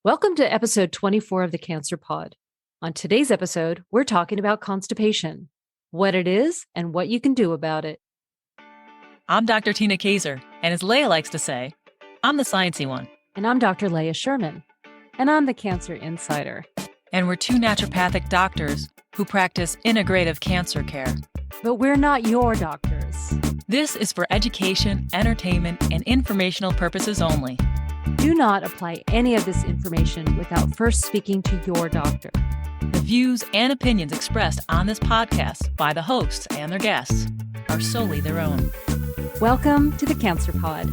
Welcome to episode 24 of the Cancer Pod. On today's episode, we're talking about constipation, what it is, and what you can do about it. I'm Dr. Tina Kaiser, and as Leah likes to say, I'm the sciencey one. And I'm Dr. Leah Sherman, and I'm the Cancer Insider. And we're two naturopathic doctors who practice integrative cancer care. But we're not your doctors. This is for education, entertainment, and informational purposes only. Do not apply any of this information without first speaking to your doctor. The views and opinions expressed on this podcast by the hosts and their guests are solely their own. Welcome to the Cancer Pod.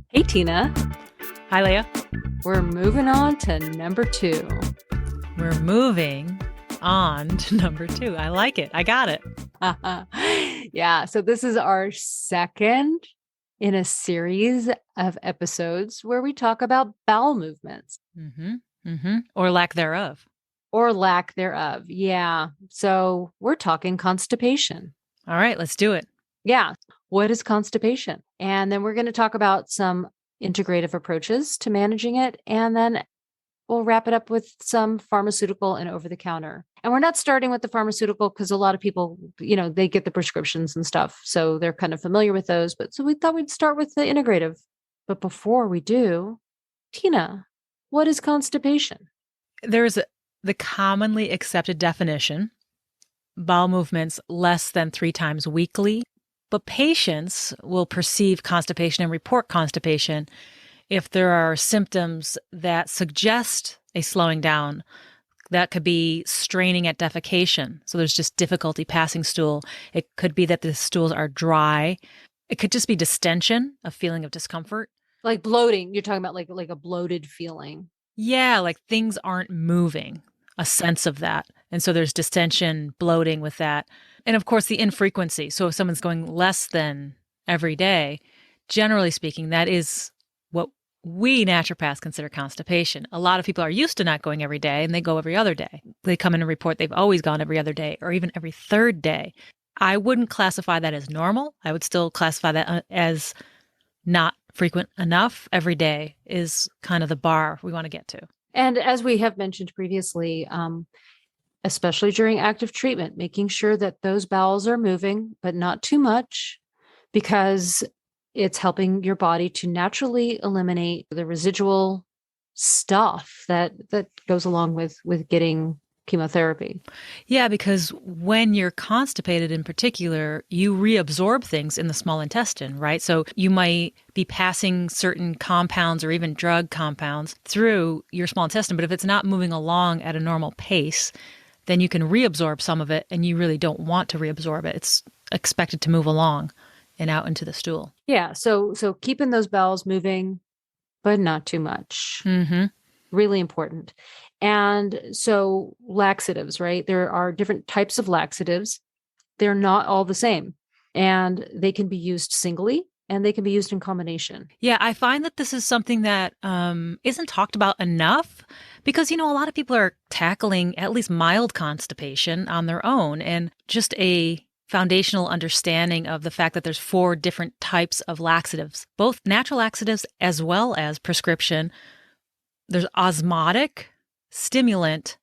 Hey, Tina. Hi, Leah. We're moving on to number 2. We're moving on to number 2. I like it. I got it. Yeah. So this is our second in a series of episodes where we talk about bowel movements. Or lack thereof. Or lack thereof. Yeah. So we're talking constipation. All right, let's do it. Yeah. What is constipation? And then we're going to talk about some integrative approaches to managing it. And then we'll wrap it up with some pharmaceutical and over-the-counter. And we're not starting with the pharmaceutical because a lot of people, they get the prescriptions and stuff. So they're kind of familiar with those. But so we thought we'd start with the integrative. But before we do, Tina, what is constipation? There's the commonly accepted definition, bowel movements less than 3 times weekly. But patients will perceive constipation and report constipation if there are symptoms that suggest a slowing down. That could be straining at defecation. So there's just difficulty passing stool. It could be that the stools are dry. It could just be distension, a feeling of discomfort. Like bloating. You're talking about like a bloated feeling. Yeah, like things aren't moving, a sense of that. And so there's distension, bloating with that. And of course, the infrequency. So if someone's going less than every day, generally speaking, that is what we naturopaths consider constipation. A lot of people are used to not going every day and they go every other day. They come in and report they've always gone every other day or even every third day. I wouldn't classify that as normal. I would still classify that as not frequent enough. Every day is kind of the bar we want to get to. And as we have mentioned previously, especially during active treatment, making sure that those bowels are moving, but not too much, because it's helping your body to naturally eliminate the residual stuff that goes along with getting chemotherapy. Yeah, because when you're constipated in particular, you reabsorb things in the small intestine, right? So you might be passing certain compounds or even drug compounds through your small intestine, but if it's not moving along at a normal pace, then you can reabsorb some of it and you really don't want to reabsorb it. It's expected to move along and out into the stool. Yeah. So keeping those bowels moving, but not too much. Mm-hmm. Really important. And so laxatives, right? There are different types of laxatives. They're not all the same. And they can be used singly and they can be used in combination. Yeah, I find that this is something that isn't talked about enough because, a lot of people are tackling at least mild constipation on their own, and just a foundational understanding of the fact that there's 4 different types of laxatives, both natural laxatives as well as prescription. There's osmotic, stimulant,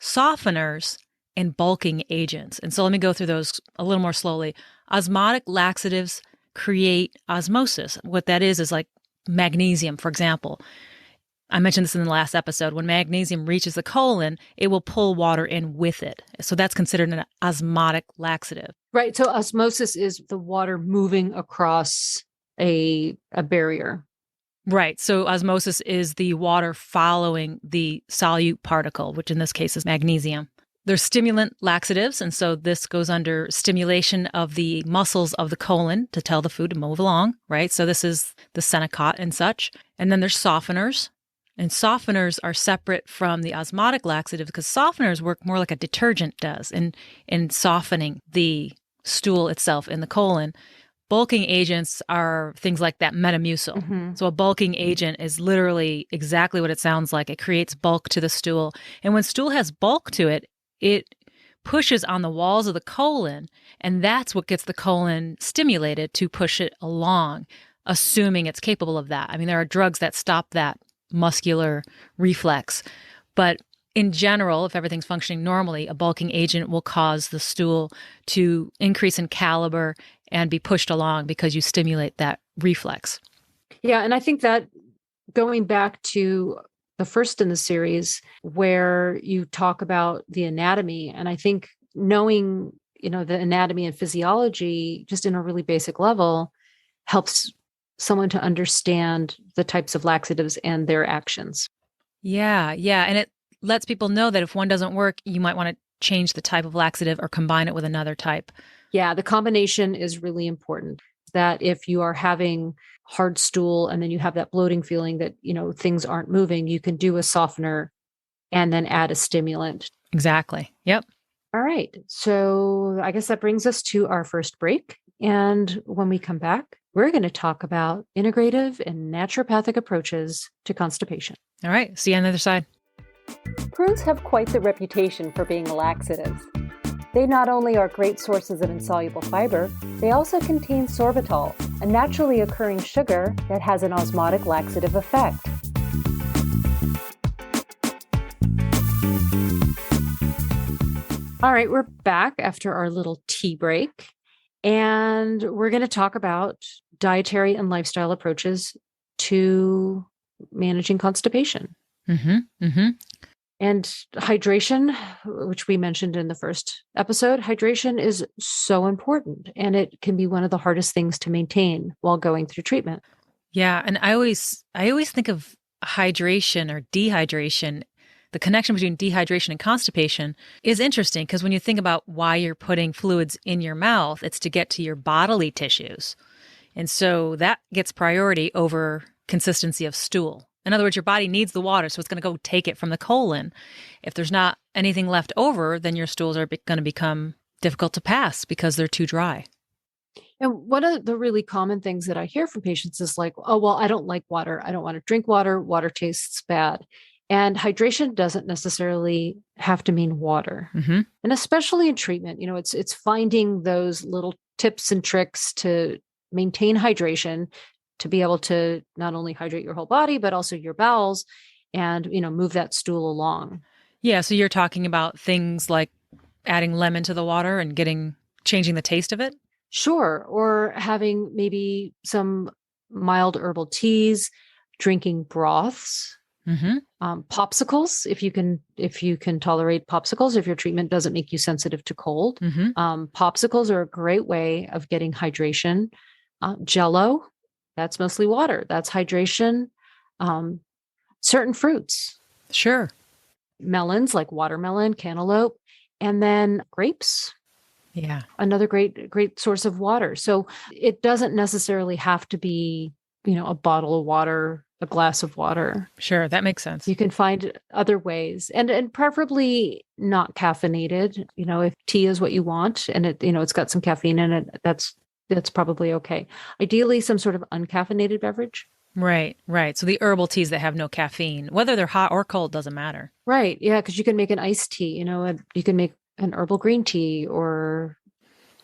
softeners, and bulking agents. And so let me go through those a little more slowly. Osmotic laxatives create osmosis. What that is like magnesium, for example. I mentioned this in the last episode. When magnesium reaches the colon, it will pull water in with it. So that's considered an osmotic laxative. Right. So osmosis is the water moving across a barrier. Right. So osmosis is the water following the solute particle, which in this case is magnesium. There's stimulant laxatives, and so this goes under stimulation of the muscles of the colon to tell the food to move along, right? So this is the Senecot and such. And then there's softeners, and softeners are separate from the osmotic laxative because softeners work more like a detergent does in softening the stool itself in the colon. bulking agents are things like that Metamucil. Hmm. So a bulking agent is literally exactly what it sounds like. It creates bulk to the stool. And when stool has bulk to it, it pushes on the walls of the colon, and that's what gets the colon stimulated to push it along, assuming it's capable of that. I mean, there are drugs that stop that muscular reflex, but in general, if everything's functioning normally, a bulking agent will cause the stool to increase in caliber and be pushed along because you stimulate that reflex. Yeah. And I think that going back to the first in the series where you talk about the anatomy, and I think knowing, the anatomy and physiology just in a really basic level helps someone to understand the types of laxatives and their actions. Yeah, yeah. And it lets people know that if one doesn't work, you might want to change the type of laxative or combine it with another type. Yeah, the combination is really important. That if you are having hard stool and then you have that bloating feeling that, things aren't moving, you can do a softener and then add a stimulant. Exactly. Yep. All right. So I guess that brings us to our first break. And when we come back, we're going to talk about integrative and naturopathic approaches to constipation. All right. See you on the other side. Prunes have quite the reputation for being laxatives. They not only are great sources of insoluble fiber, they also contain sorbitol, a naturally occurring sugar that has an osmotic laxative effect. All right, we're back after our little tea break, and we're going to talk about dietary and lifestyle approaches to managing constipation. Mm-hmm. Mm-hmm. And hydration, which we mentioned in the first episode, hydration is so important, and it can be one of the hardest things to maintain while going through treatment. Yeah, and I always think of hydration or dehydration. The connection between dehydration and constipation is interesting because when you think about why you're putting fluids in your mouth, it's to get to your bodily tissues. And so that gets priority over consistency of stool. In other words, your body needs the water, so it's going to go take it from the colon. If there's not anything left over, then your stools are going to become difficult to pass because they're too dry. And one of the really common things that I hear from patients is like, oh, well, I don't like water. I don't want to drink water. Water tastes bad. And hydration doesn't necessarily have to mean water. Mm-hmm. And especially in treatment, it's finding those little tips and tricks to maintain hydration, to be able to not only hydrate your whole body, but also your bowels and, move that stool along. Yeah. So you're talking about things like adding lemon to the water and changing the taste of it? Sure. Or having maybe some mild herbal teas, drinking broths, Mm-hmm. Popsicles, if you can tolerate popsicles, if your treatment doesn't make you sensitive to cold. Mm-hmm. Popsicles are a great way of getting hydration. Jello, that's mostly water. That's hydration. Certain fruits. Sure. Melons like watermelon, cantaloupe, and then grapes. Yeah. Another great source of water. So it doesn't necessarily have to be, a bottle of water, a glass of water. Sure. That makes sense. You can find other ways and preferably not caffeinated. If tea is what you want and it's got some caffeine in it, that's probably okay. Ideally, some sort of uncaffeinated beverage. Right, right. So the herbal teas that have no caffeine, whether they're hot or cold, doesn't matter. Right. Yeah. Because you can make an iced tea, you can make an herbal green tea or,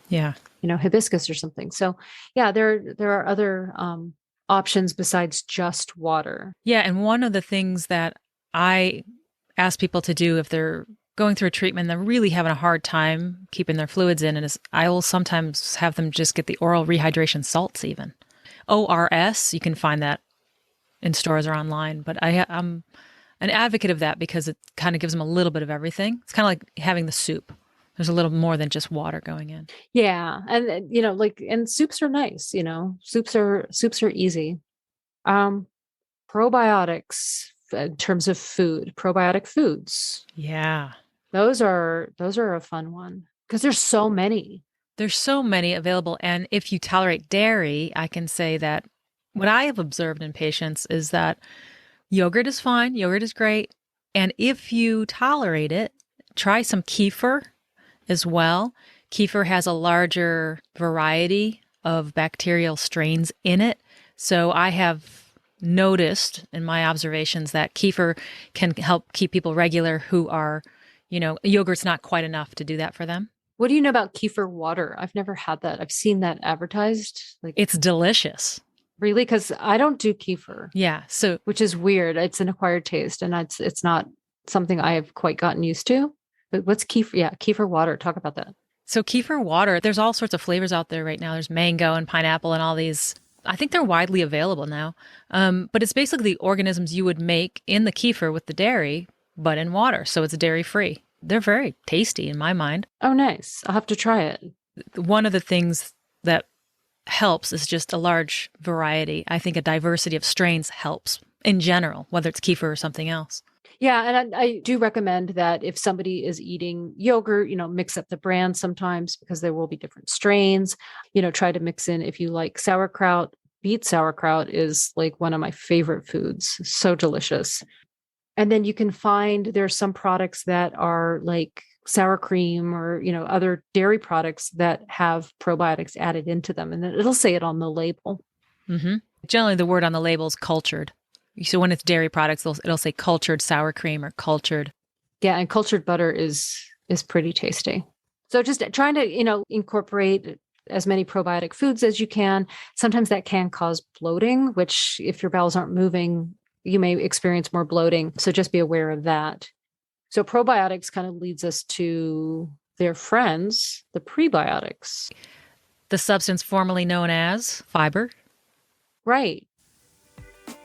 Yeah. Hibiscus or something. So yeah, there are other options besides just water. Yeah. And one of the things that I ask people to do if they're going through a treatment, they're really having a hard time keeping their fluids in, and I will sometimes have them just get the oral rehydration salts even. ORS, you can find that in stores or online, but I'm an advocate of that because it kind of gives them a little bit of everything. It's kind of like having the soup. There's a little more than just water going in. Yeah. And, and soups are nice, soups are easy. Probiotics in terms of food, probiotic foods. Yeah. Those are a fun one because there's so many. There's so many available. And if you tolerate dairy, I can say that what I have observed in patients is that yogurt is fine. Yogurt is great. And if you tolerate it, try some kefir as well. Kefir has a larger variety of bacterial strains in it. So I have noticed in my observations that kefir can help keep people regular who are, yogurt's not quite enough to do that for them. What do you know about kefir water? I've never had that. I've seen that advertised. Like, It's delicious. really? Because I don't do kefir, Yeah. So which is weird. It's an acquired taste, and it's not something I have quite gotten used to. But what's kefir? Yeah, kefir water. Talk about that. So kefir water, there's all sorts of flavors out there right now. There's mango and pineapple and all these. I think they're widely available now. But it's basically the organisms you would make in the kefir with the dairy, but in water. So it's dairy free. They're very tasty in my mind. Oh, nice. I'll have to try it. One of the things that helps is just a large variety. I think a diversity of strains helps in general, whether it's kefir or something else. Yeah, and I do recommend that if somebody is eating yogurt, mix up the brand sometimes because there will be different strains. Try to mix in if you like sauerkraut. Beet sauerkraut is like one of my favorite foods. So delicious. And then you can find there's some products that are like sour cream or, other dairy products that have probiotics added into them. And then it'll say it on the label. Mm-hmm. Generally, the word on the label is cultured. So when it's dairy products, it'll say cultured sour cream or cultured. Yeah, and cultured butter is pretty tasty. So just trying to, incorporate as many probiotic foods as you can. Sometimes that can cause bloating, which if your bowels aren't moving, you may experience more bloating. So just be aware of that. So probiotics kind of leads us to their friends, the prebiotics. The substance formerly known as fiber. Right.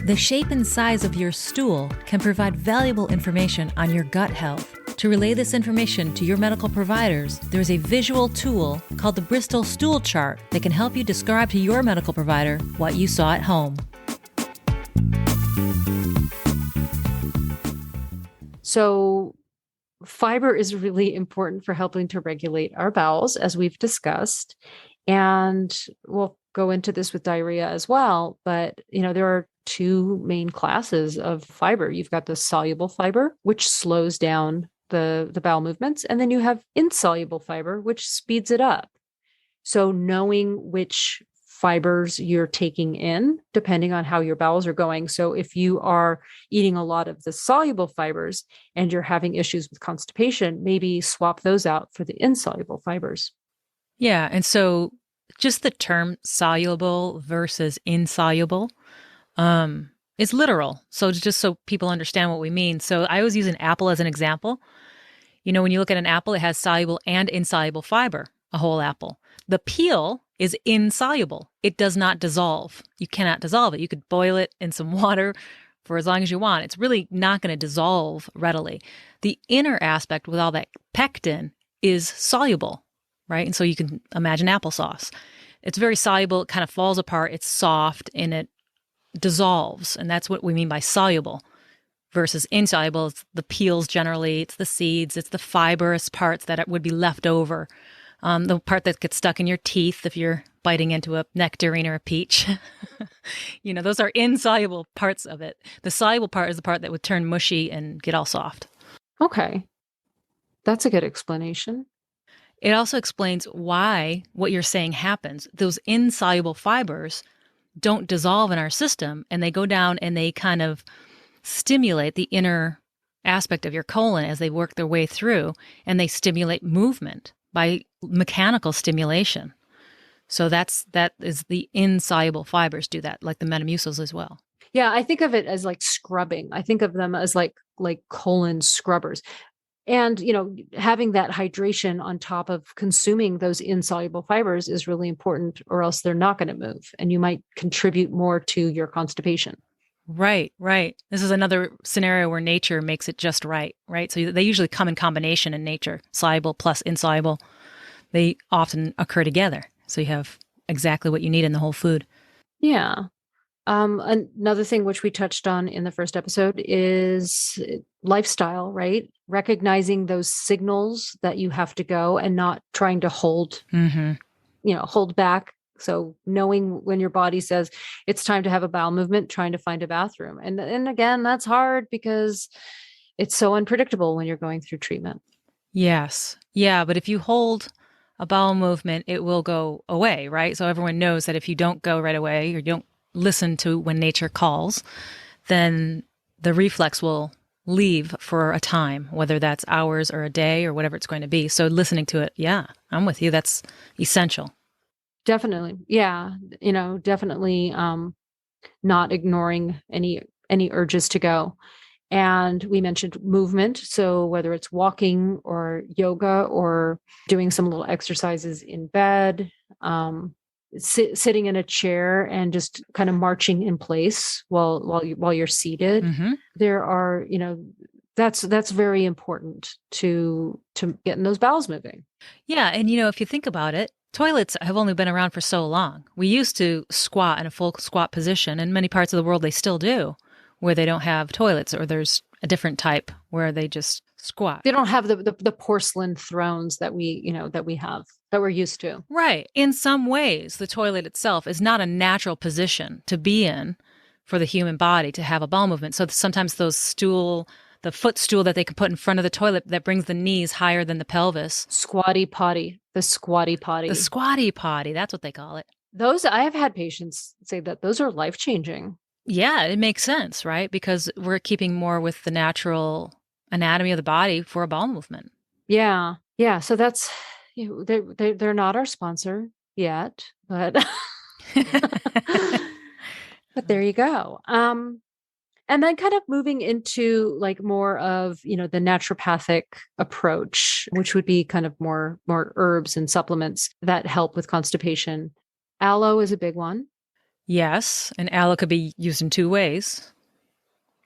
The shape and size of your stool can provide valuable information on your gut health. To relay this information to your medical providers, there's a visual tool called the Bristol Stool Chart that can help you describe to your medical provider what you saw at home. So fiber is really important for helping to regulate our bowels, as we've discussed. And we'll go into this with diarrhea as well. But, there are two main classes of fiber. You've got the soluble fiber, which slows down the bowel movements. And then you have insoluble fiber, which speeds it up. So knowing which fibers you're taking in, depending on how your bowels are going. So if you are eating a lot of the soluble fibers and you're having issues with constipation, maybe swap those out for the insoluble fibers. Yeah. And so just the term soluble versus insoluble is literal. So it's just so people understand what we mean. So I always use an apple as an example. When you look at an apple, it has soluble and insoluble fiber, a whole apple. The peel is insoluble. It does not dissolve. You cannot dissolve it. You could boil it in some water for as long as you want. It's really not going to dissolve readily. The inner aspect with all that pectin is soluble, right? And so you can imagine applesauce. It's very soluble. It kind of falls apart. It's soft and it dissolves. And that's what we mean by soluble versus insoluble. It's the peels generally. It's the seeds. It's the fibrous parts that would be left over. The part that gets stuck in your teeth if you're biting into a nectarine or a peach. Those are insoluble parts of it. The soluble part is the part that would turn mushy and get all soft. Okay. That's a good explanation. It also explains why what you're saying happens. Those insoluble fibers don't dissolve in our system, and they go down and they kind of stimulate the inner aspect of your colon as they work their way through, and they stimulate movement by mechanical stimulation. So that is the insoluble fibers do that, like the metamucils as well. Yeah, I think of it as like scrubbing. I think of them as like colon scrubbers. And, having that hydration on top of consuming those insoluble fibers is really important, or else they're not going to move. And you might contribute more to your constipation. Right, right. This is another scenario where nature makes it just right, right? So they usually come in combination in nature, soluble plus insoluble. They often occur together. So you have exactly what you need in the whole food. Yeah. Another thing which we touched on in the first episode is lifestyle, right? Recognizing those signals that you have to go and not trying to hold back. So knowing when your body says it's time to have a bowel movement, trying to find a bathroom. And again, that's hard because it's so unpredictable when you're going through treatment. Yes. Yeah. But if you hold a bowel movement, it will go away, right? So everyone knows that if you don't go right away or you don't listen to when nature calls, then the reflex will leave for a time, whether that's hours or a day or whatever it's going to be. So listening to it, yeah, I'm with you. That's essential. Definitely. Yeah. Definitely not ignoring any urges to go. And we mentioned movement. So whether it's walking or yoga or doing some little exercises in bed, sitting in a chair and just kind of marching in place while you're seated. Mm-hmm. There are, that's very important to getting those bowels moving. Yeah. And, if you think about it, toilets have only been around for so long. We used to squat in a full squat position. In many parts of the world, they still do, where they don't have toilets or there's a different type where they just squat. They don't have the porcelain thrones that we have that we're used to. Right. In some ways, the toilet itself is not a natural position to be in for the human body to have a bowel movement. So sometimes the footstool that they can put in front of the toilet that brings the knees higher than the pelvis. Squatty potty, the squatty potty. The squatty potty, that's what they call it. Those, I have had patients say that those are life-changing. Yeah, it makes sense, right? Because we're keeping more with the natural anatomy of the body for a bowel movement. Yeah. Yeah. So that's, they're not our sponsor yet, but but there you go. And then kind of moving into like more of, the naturopathic approach, which would be kind of more herbs and supplements that help with constipation. Aloe is a big one. Yes, and aloe could be used in two ways,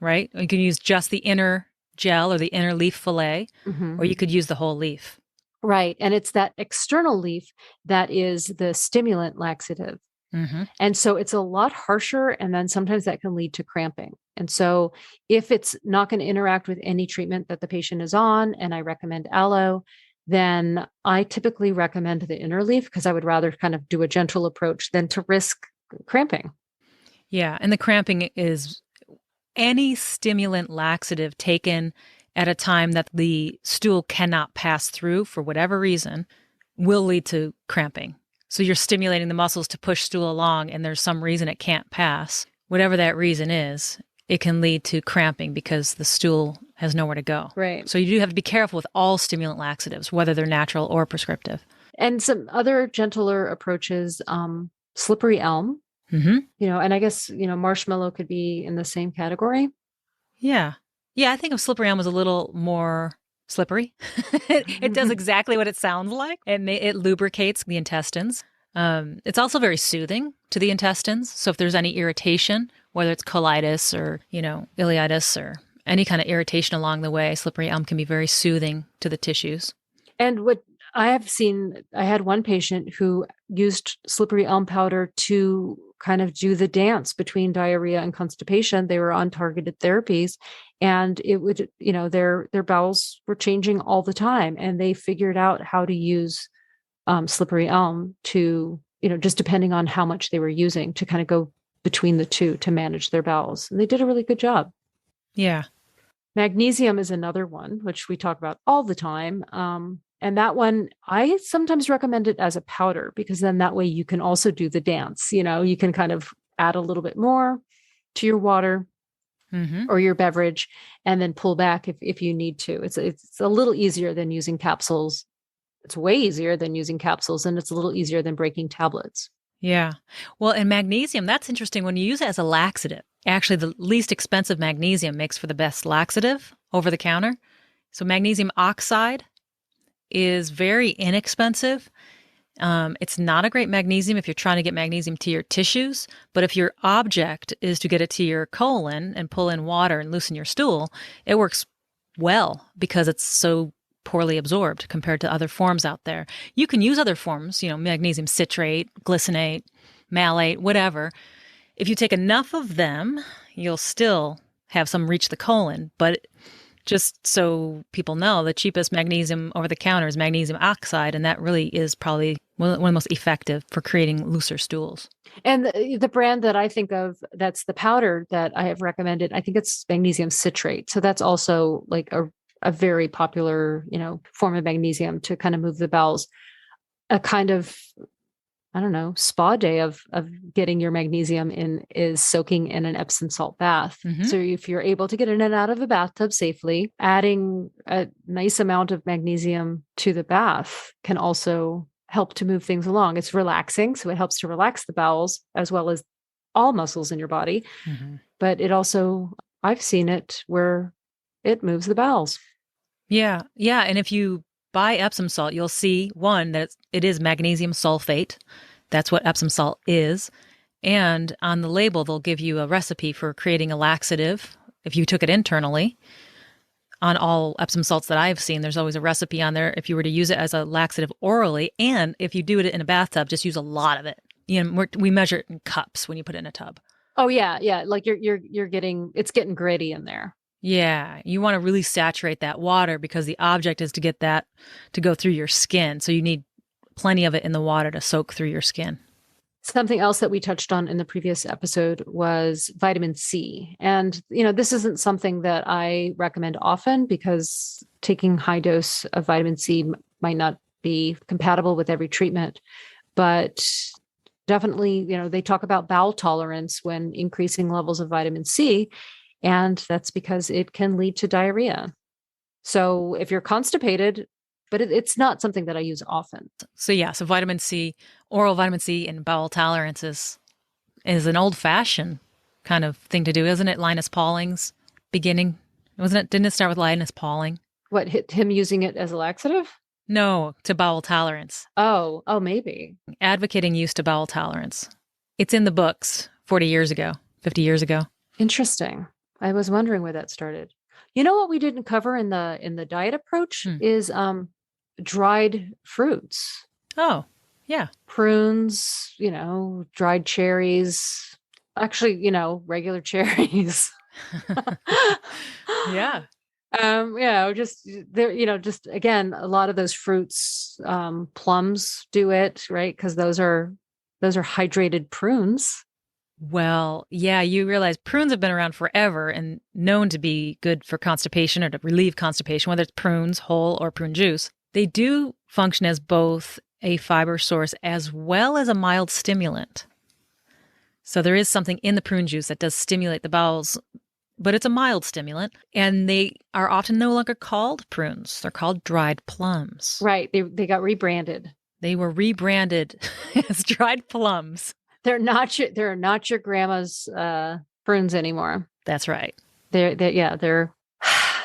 right? You can use just the inner gel or the inner leaf fillet, Mm-hmm. or you could use the whole leaf. Right. And it's that external leaf that is the stimulant laxative. Mm-hmm. And so it's a lot harsher. And then sometimes that can lead to cramping. And so if it's not going to interact with any treatment that the patient is on, and I recommend aloe, then I typically recommend the inner leaf because I would rather kind of do a gentle approach than to risk cramping. Yeah, and the cramping is any stimulant laxative taken at a time that the stool cannot pass through for whatever reason will lead to cramping. So you're stimulating the muscles to push stool along and there's some reason it can't pass. Whatever that reason is, it can lead to cramping because the stool has nowhere to go. Right. So you do have to be careful with all stimulant laxatives, whether they're natural or prescriptive. And some other gentler approaches, slippery elm, Mm-hmm. and I guess, marshmallow could be in the same category. Yeah. Yeah, I think of slippery elm as a little more slippery. It does exactly what it sounds like. It lubricates the intestines. It's also very soothing to the intestines. So if there's any irritation, whether it's colitis or, ileitis or any kind of irritation along the way, slippery elm can be very soothing to the tissues. And what I have seen, I had one patient who used slippery elm powder to kind of do the dance between diarrhea and constipation. They were on targeted therapies and it would, their bowels were changing all the time. And they figured out how to use slippery elm to, just depending on how much they were using to kind of go between the two to manage their bowels. And they did a really good job. Yeah. Magnesium is another one, which we talk about all the time. And that one, I sometimes recommend it as a powder because then that way you can also do the dance. You can kind of add a little bit more to your water or your beverage and then pull back if you need to. It's a little easier than using capsules. It's way easier than using capsules and it's a little easier than breaking tablets. Yeah. Well, and magnesium, that's interesting. When you use it as a laxative, actually the least expensive magnesium makes for the best laxative over the counter. So magnesium oxide is very inexpensive. It's not a great magnesium if you're trying to get magnesium to your tissues, but if your object is to get it to your colon and pull in water and loosen your stool, it works well because it's so poorly absorbed compared to other forms out there. You can use other forms, magnesium citrate, glycinate, malate, whatever. If you take enough of them, you'll still have some reach the colon, but just so people know, the cheapest magnesium over the counter is magnesium oxide, and that really is probably one of the most effective for creating looser stools. And the brand that I think of, that's the powder that I have recommended, I think it's magnesium citrate. So that's also like a very popular, form of magnesium to kind of move the bowels. a kind of, I don't know, spa day of getting your magnesium in is soaking in an Epsom salt bath. Mm-hmm. So if you're able to get in and out of a bathtub safely, adding a nice amount of magnesium to the bath can also help to move things along. It's relaxing, so it helps to relax the bowels as well as all muscles in your body. Mm-hmm. But it also, I've seen it where it moves the bowels. Yeah. Yeah. And if you buy Epsom salt, you'll see one, that it is magnesium sulfate. That's what Epsom salt is. And on the label, they'll give you a recipe for creating a laxative if you took it internally. On all Epsom salts that I've seen, there's always a recipe on there if you were to use it as a laxative orally. And if you do it in a bathtub, just use a lot of it. You know, we measure it in cups when you put it in a tub. Oh yeah, yeah. Like you're getting, it's getting gritty in there. Yeah, you want to really saturate that water because the object is to get that to go through your skin. So you need plenty of it in the water to soak through your skin. Something else that we touched on in the previous episode was vitamin C. And, this isn't something that I recommend often because taking high dose of vitamin C might not be compatible with every treatment. But definitely, they talk about bowel tolerance when increasing levels of vitamin C. And that's because it can lead to diarrhea. So if you're constipated, but it's not something that I use often. So yeah, so vitamin C, oral vitamin C and bowel tolerance is an old-fashioned kind of thing to do, isn't it? Linus Pauling's beginning. Wasn't it? Didn't it start with Linus Pauling? What, him using it as a laxative? No, to bowel tolerance. Oh, maybe. Advocating use to bowel tolerance. It's in the books 40 years ago, 50 years ago. Interesting. I was wondering where that started. You know what we didn't cover in the diet approach is dried fruits. Oh, yeah. Prunes, dried cherries. Actually, regular cherries. Yeah. Just there, just again, a lot of those fruits, plums do it, right? Because those are hydrated prunes. Well, yeah, you realize prunes have been around forever and known to be good for constipation or to relieve constipation, whether it's prunes whole or prune juice. They do function as both a fiber source as well as a mild stimulant. So there is something in the prune juice that does stimulate the bowels, but it's a mild stimulant. And they are often no longer called prunes. They're called dried plums. Right. They got rebranded. They were rebranded as dried plums. They're not your grandma's prunes anymore. That's right. They're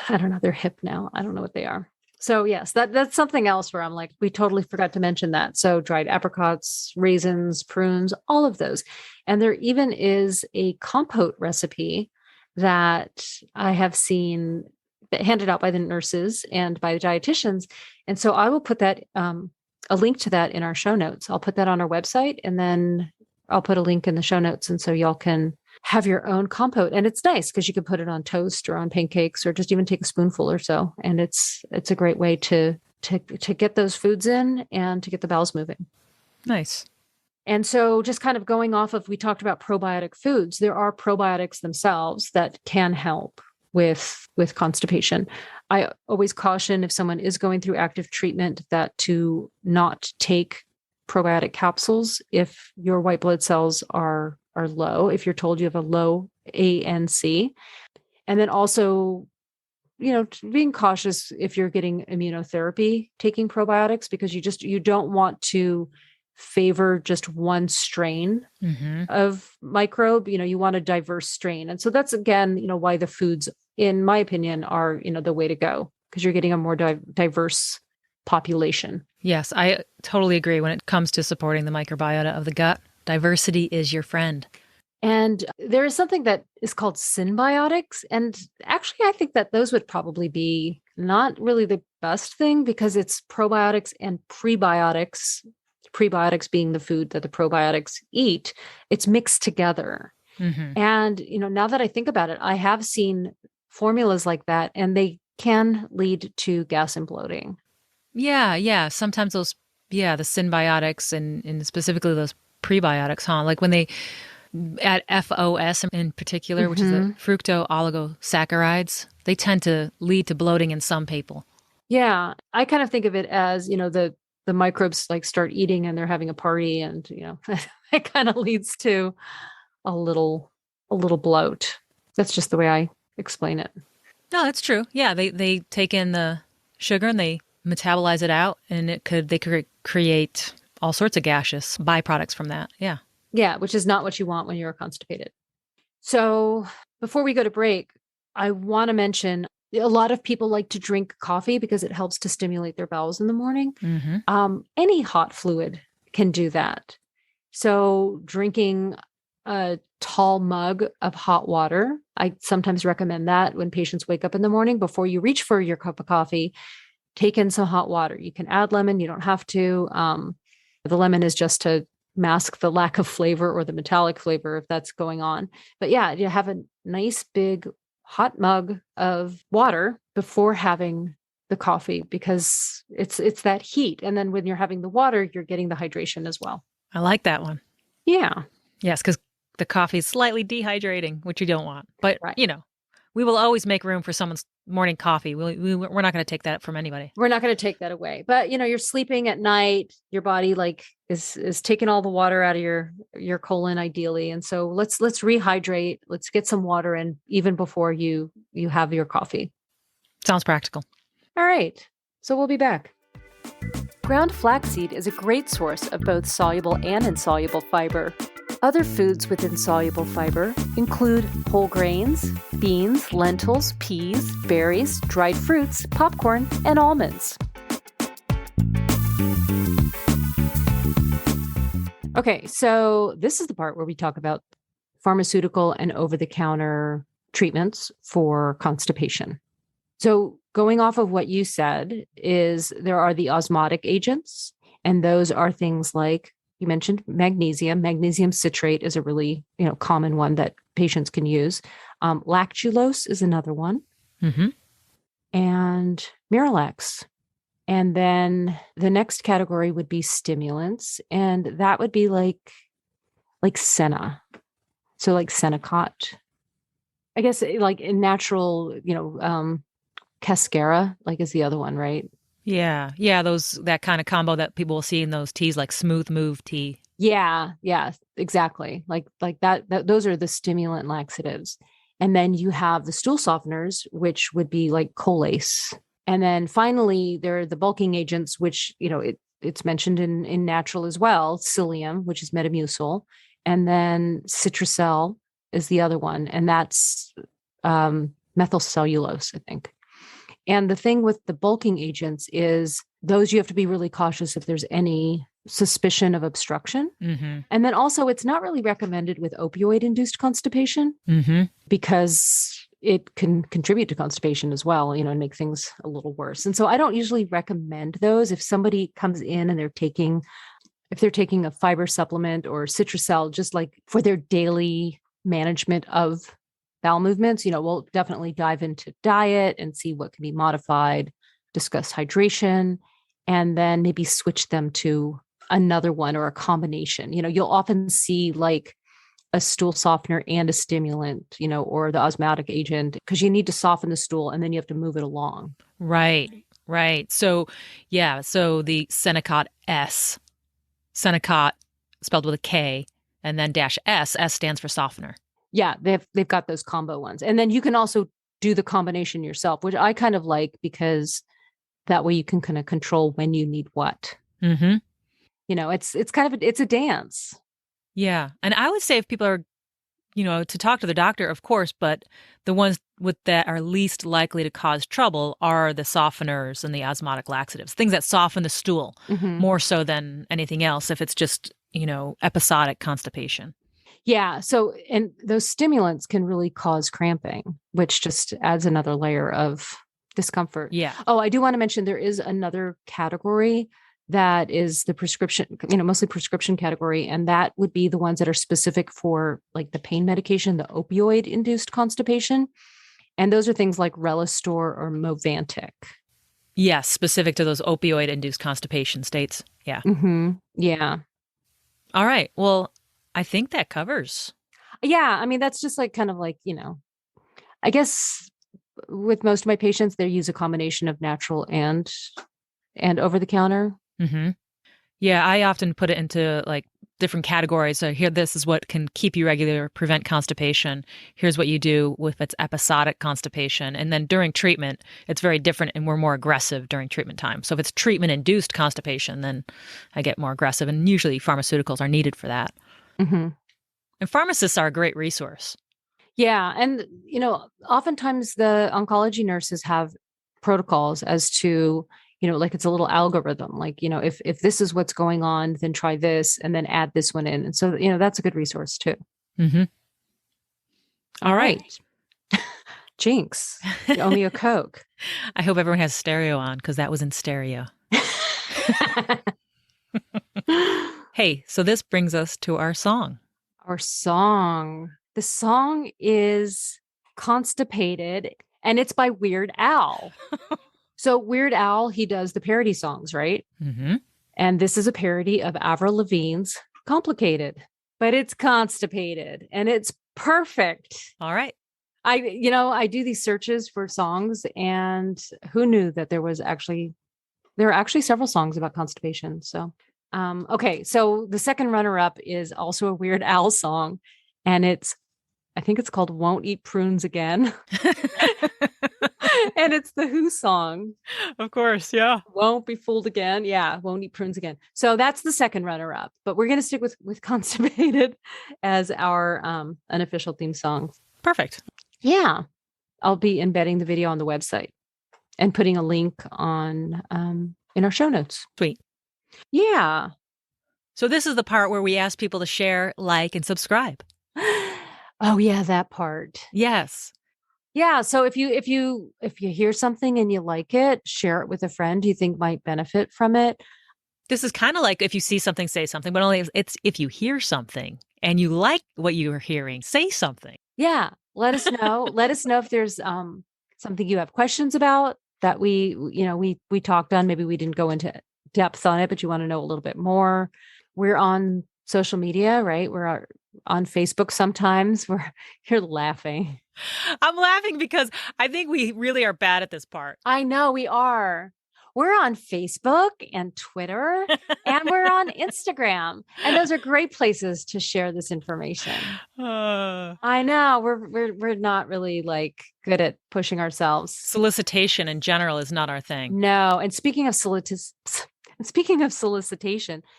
I don't know, they're hip now. I don't know what they are. So yes, that's something else where I'm like, we totally forgot to mention that. So dried apricots, raisins, prunes, all of those. And there even is a compote recipe that I have seen handed out by the nurses and by the dietitians. And so I will put that a link to that in our show notes. I'll put that on our website, and then I'll put a link in the show notes. And so y'all can have your own compote. And it's nice because you can put it on toast or on pancakes or just even take a spoonful or so. And it's a great way to get those foods in and to get the bowels moving. Nice. And so just kind of going off of, we talked about probiotic foods. There are probiotics themselves that can help with constipation. I always caution if someone is going through active treatment that to not take probiotic capsules if your white blood cells are low, if you're told you have a low ANC. And then also, being cautious if you're getting immunotherapy, taking probiotics, because you don't want to favor just one strain of microbe. You want a diverse strain. And so that's, again, why the foods, in my opinion, are, the way to go, because you're getting a more diverse population. Yes, I totally agree when it comes to supporting the microbiota of the gut. Diversity is your friend. And there is something that is called symbiotics. And actually, I think that those would probably be not really the best thing, because it's probiotics and prebiotics, prebiotics being the food that the probiotics eat. It's mixed together. And, now that I think about it, I have seen formulas like that, and they can lead to gas and bloating. Yeah. Sometimes the symbiotics and specifically those prebiotics, like when they add FOS in particular, which is the fructo oligosaccharides, they tend to lead to bloating in some people. Yeah. I kind of think of it as, the the microbes like start eating and they're having a party, and it kind of leads to a little bloat. That's just the way I explain it. No, that's true. Yeah, they take in the sugar and they metabolize it out, and they could create all sorts of gaseous byproducts from that. Yeah. Yeah, which is not what you want when you're constipated. So before we go to break, I want to mention a lot of people like to drink coffee because it helps to stimulate their bowels in the morning. Any hot fluid can do that. So drinking a tall mug of hot water, I sometimes recommend that when patients wake up in the morning, before you reach for your cup of coffee, take in some hot water. You can add lemon. You don't have to. The lemon is just to mask the lack of flavor or the metallic flavor if that's going on. But yeah, you have a nice big hot mug of water before having the coffee, because it's that heat. And then when you're having the water, you're getting the hydration as well. I like that one. Yeah. Yes, because the coffee is slightly dehydrating, which you don't want. But, Right. We will always make room for someone's morning coffee. We're not going to take that from anybody. We're not going to take that away. But, you're sleeping at night, your body is taking all the water out of your colon ideally. And so let's rehydrate. Let's get some water in even before you have your coffee. Sounds practical. All right. So we'll be back. Ground flaxseed is a great source of both soluble and insoluble fiber. Other foods with insoluble fiber include whole grains, beans, lentils, peas, berries, dried fruits, popcorn, and almonds. Okay, so this is the part where we talk about pharmaceutical and over-the-counter treatments for constipation. So going off of what you said is there are the osmotic agents, and those are things like you mentioned magnesium. Magnesium citrate is a really common one that patients can use. Lactulose is another one, and Miralax. And then the next category would be stimulants, and that would be like Senna. So like Senokot. I guess like in natural, Cascara, is the other one, right? Yeah. Yeah. That kind of combo that people will see in those teas, like Smooth Move tea. Yeah. Yeah, exactly. Like that, those are the stimulant laxatives. And then you have the stool softeners, which would be like Colace. And then finally, there are the bulking agents, which, it's mentioned in natural as well. Psyllium, which is Metamucil. And then Citracel is the other one. And that's methylcellulose, I think. And the thing with the bulking agents is those you have to be really cautious if there's any suspicion of obstruction. And then also it's not really recommended with opioid-induced constipation because it can contribute to constipation as well, and make things a little worse. And so I don't usually recommend those. If somebody comes in and if they're taking a fiber supplement or Citracel, just like for their daily management of bowel movements, we'll definitely dive into diet and see what can be modified, discuss hydration, and then maybe switch them to another one or a combination. You'll often see like a stool softener and a stimulant, or the osmotic agent, because you need to soften the stool and then you have to move it along. Right. So, yeah. So the Senokot S, Senokot spelled with a K, and then -S, S stands for softener. Yeah, they've got those combo ones. And then you can also do the combination yourself, which I kind of like because that way you can kind of control when you need what. It's kind of it's a dance. Yeah. And I would say if people are, to talk to the doctor, of course, but the ones that are least likely to cause trouble are the softeners and the osmotic laxatives, things that soften the stool more so than anything else if it's just, episodic constipation. Yeah. So, and those stimulants can really cause cramping, which just adds another layer of discomfort. Yeah. Oh, I do want to mention there is another category that is the prescription, mostly prescription category. And that would be the ones that are specific for like the pain medication, the opioid induced constipation. And those are things like Relistor or Movantik. Yes. Specific to those opioid induced constipation states. Yeah. Yeah. All right. Well, I think that covers. Yeah. I mean, that's just like kind of like, I guess with most of my patients, they use a combination of natural and over the counter. Mm-hmm. Yeah, I often put it into like different categories. So here, this is what can keep you regular, prevent constipation. Here's what you do if it's episodic constipation. And then during treatment, it's very different and we're more aggressive during treatment time. So if it's treatment-induced constipation, then I get more aggressive. And usually pharmaceuticals are needed for that. Mm-hmm. And pharmacists are a great resource. Yeah. And, oftentimes the oncology nurses have protocols as to, like it's a little algorithm, like, if this is what's going on, then try this and then add this one in. And so, that's a good resource too. Mm-hmm. All right. Jinx, you owe me a Coke. I hope everyone has stereo on because that was in stereo. Hey, so this brings us to our song. Our song. The song is Constipated, and it's by Weird Al. So Weird Al, he does the parody songs, right? Mm-hmm. And this is a parody of Avril Lavigne's Complicated, but it's constipated and it's perfect. All right. I do these searches for songs, and who knew that there were actually several songs about constipation. So, okay. So the second runner-up is also a Weird Al song, and I think it's called Won't Eat Prunes Again. And it's the Who song. Of course, yeah. Won't be fooled again. Yeah, won't eat prunes again. So that's the second runner-up. But we're going to stick with Constipated as our unofficial theme song. Perfect. Yeah. I'll be embedding the video on the website and putting a link on in our show notes. Sweet. Yeah. So this is the part where we ask people to share, like, and subscribe. Oh yeah, that part. Yes. Yeah. So if you hear something and you like it, share it with a friend you think might benefit from it. This is kind of like if you see something, say something, but only it's if you hear something and you like what you are hearing, say something. Yeah. Let us know. Let us know if there's something you have questions about that we talked on. Maybe we didn't go into depth on it, but you want to know a little bit more. We're on social media, right? We're on Facebook sometimes. You're laughing. I'm laughing because I think we really are bad at this part. I know we are. We're on Facebook and Twitter and we're on Instagram. And those are great places to share this information. I know we're not really like good at pushing ourselves. Solicitation in general is not our thing. No. And speaking of solicitation,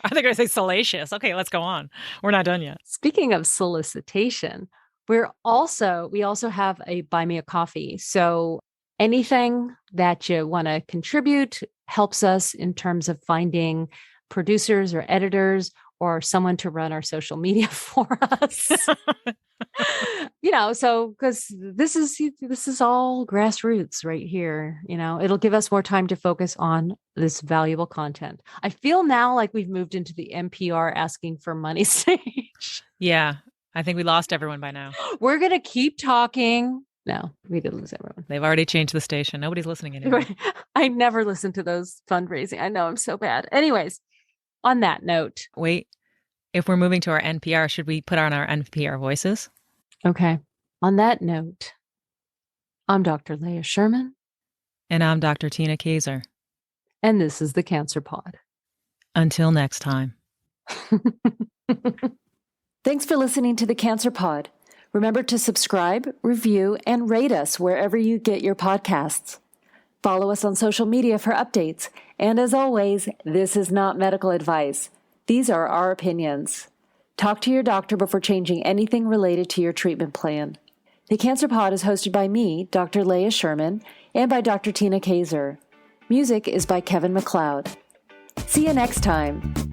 I think I say salacious. Okay, let's go on. We're not done yet. Speaking of solicitation, we also have a Buy Me a Coffee. So anything that you want to contribute helps us in terms of finding producers or editors or someone to run our social media for us. So because this is all grassroots right here. It'll give us more time to focus on this valuable content. I feel now like we've moved into the NPR asking for money stage. Yeah. I think we lost everyone by now. We're going to keep talking. No, we didn't lose everyone. They've already changed the station. Nobody's listening anymore. I never listen to those fundraising. I know I'm so bad. Anyways, on that note. Wait, if we're moving to our NPR, should we put on our NPR voices? Okay. On that note, I'm Dr. Leah Sherman. And I'm Dr. Tina Kaiser. And this is the Cancer Pod. Until next time. Thanks for listening to the Cancer Pod. Remember to subscribe, review, and rate us wherever you get your podcasts. Follow us on social media for updates. And as always, this is not medical advice. These are our opinions. Talk to your doctor before changing anything related to your treatment plan. The Cancer Pod is hosted by me, Dr. Leah Sherman, and by Dr. Tina Kaiser. Music is by Kevin MacLeod. See you next time.